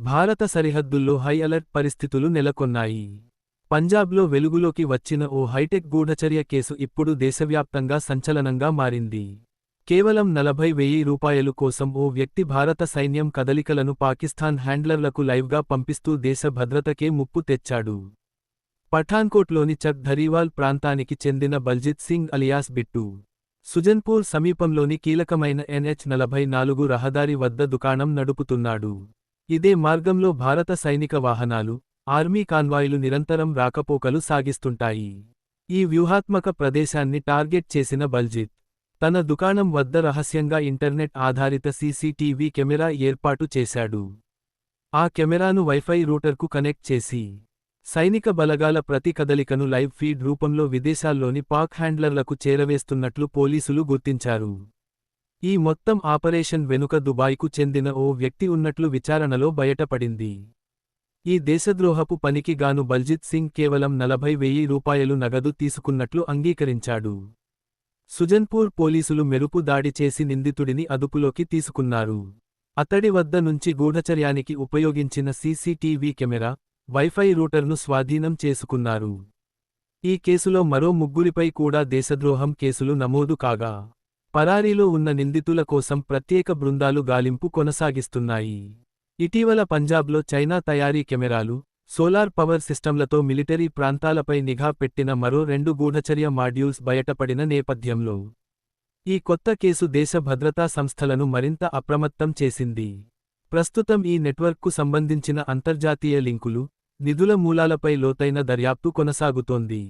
భారత సరిహద్దుల్లో high alert పరిస్థితులు నెలకొన్నాయి. పంజాబ్లో వెలుగులోకి వచ్చిన ఓ హైటెక్ గూఢచర్య కేసు ఇప్పుడు దేశవ్యాప్తంగా సంచలనంగా మారింది. కేవలం 40,000 రూపాయలు కోసం ఓ వ్యక్తి భారత సైన్యం కదలికలను పాకిస్తాన్ హ్యాండ్లర్లకు లైవ్గా పంపిస్తూ దేశ భద్రతకే ముప్పు తెచ్చాడు. పఠాన్కోట్లోని చక్ ధరీవాల్ ప్రాంతానికి చెందిన బల్జిత్ సింగ్ అలియాస్ బిట్టు, సుజన్పూర్ సమీపంలోని కీలకమైన NH-44 రహదారి వద్ద దుకాణం నడుపుతున్నాడు. ఇదే మార్గంలో భారత సైనిక వాహనాలు, ఆర్మీ కాన్వాయ్లు నిరంతరం రాకపోకలు సాగిస్తుంటాయి. ఈ వ్యూహాత్మక ప్రదేశాన్ని టార్గెట్ చేసిన బల్జిత్, తన దుకాణం వద్ద రహస్యంగా ఇంటర్నెట్ ఆధారిత సీసీటీవీ కెమెరా ఏర్పాటు చేశాడు. ఆ కెమెరాను వైఫై రూటర్కు కనెక్ట్ చేసి, సైనిక బలగాల ప్రతి కదలికను లైవ్ ఫీడ్ రూపంలో విదేశాల్లోని పాక్ హ్యాండ్లర్లకు చేరవేస్తున్నట్లు పోలీసులు గుర్తించారు. ఈ మొత్తం ఆపరేషన్ వెనుక దుబాయ్కు చెందిన ఓ వ్యక్తి ఉన్నట్లు విచారణలో బయటపడింది. ఈ దేశద్రోహపు పనికి గాను బల్జిత్ సింగ్ కేవలం 40,000 రూపాయలు నగదు తీసుకున్నట్లు అంగీకరించాడు. సుజన్పూర్ పోలీసులు మెరుపు దాడి చేసి నిందితుడిని అదుపులోకి తీసుకున్నారు. అతడి వద్ద నుంచి గూఢచర్యానికి ఉపయోగించిన సీసీటీవీ కెమెరా, వైఫై రూటర్ను స్వాధీనం చేసుకున్నారు. ఈ కేసులో మరో ముగ్గురిపై కూడా దేశద్రోహం కేసులు నమోదు కాగా, పరారీలో ఉన్న నిందితుల కోసం ప్రత్యేక బృందాలు గాలింపు కొనసాగిస్తున్నాయి. ఇటీవల పంజాబ్లో చైనా తయారీ కెమెరాలు, సోలార్ పవర్ సిస్టంలతో మిలిటరీ ప్రాంతాలపై నిఘా పెట్టిన మరో 2 గూఢచర్య మాడ్యూల్స్ బయటపడిన నేపథ్యంలో ఈ కొత్త కేసు దేశ భద్రతా సంస్థలను మరింత అప్రమత్తం చేసింది. ప్రస్తుతం ఈ నెట్వర్క్కు సంబంధించిన అంతర్జాతీయ లింకులు, నిధుల మూలాలపై లోతైన దర్యాప్తు కొనసాగుతోంది.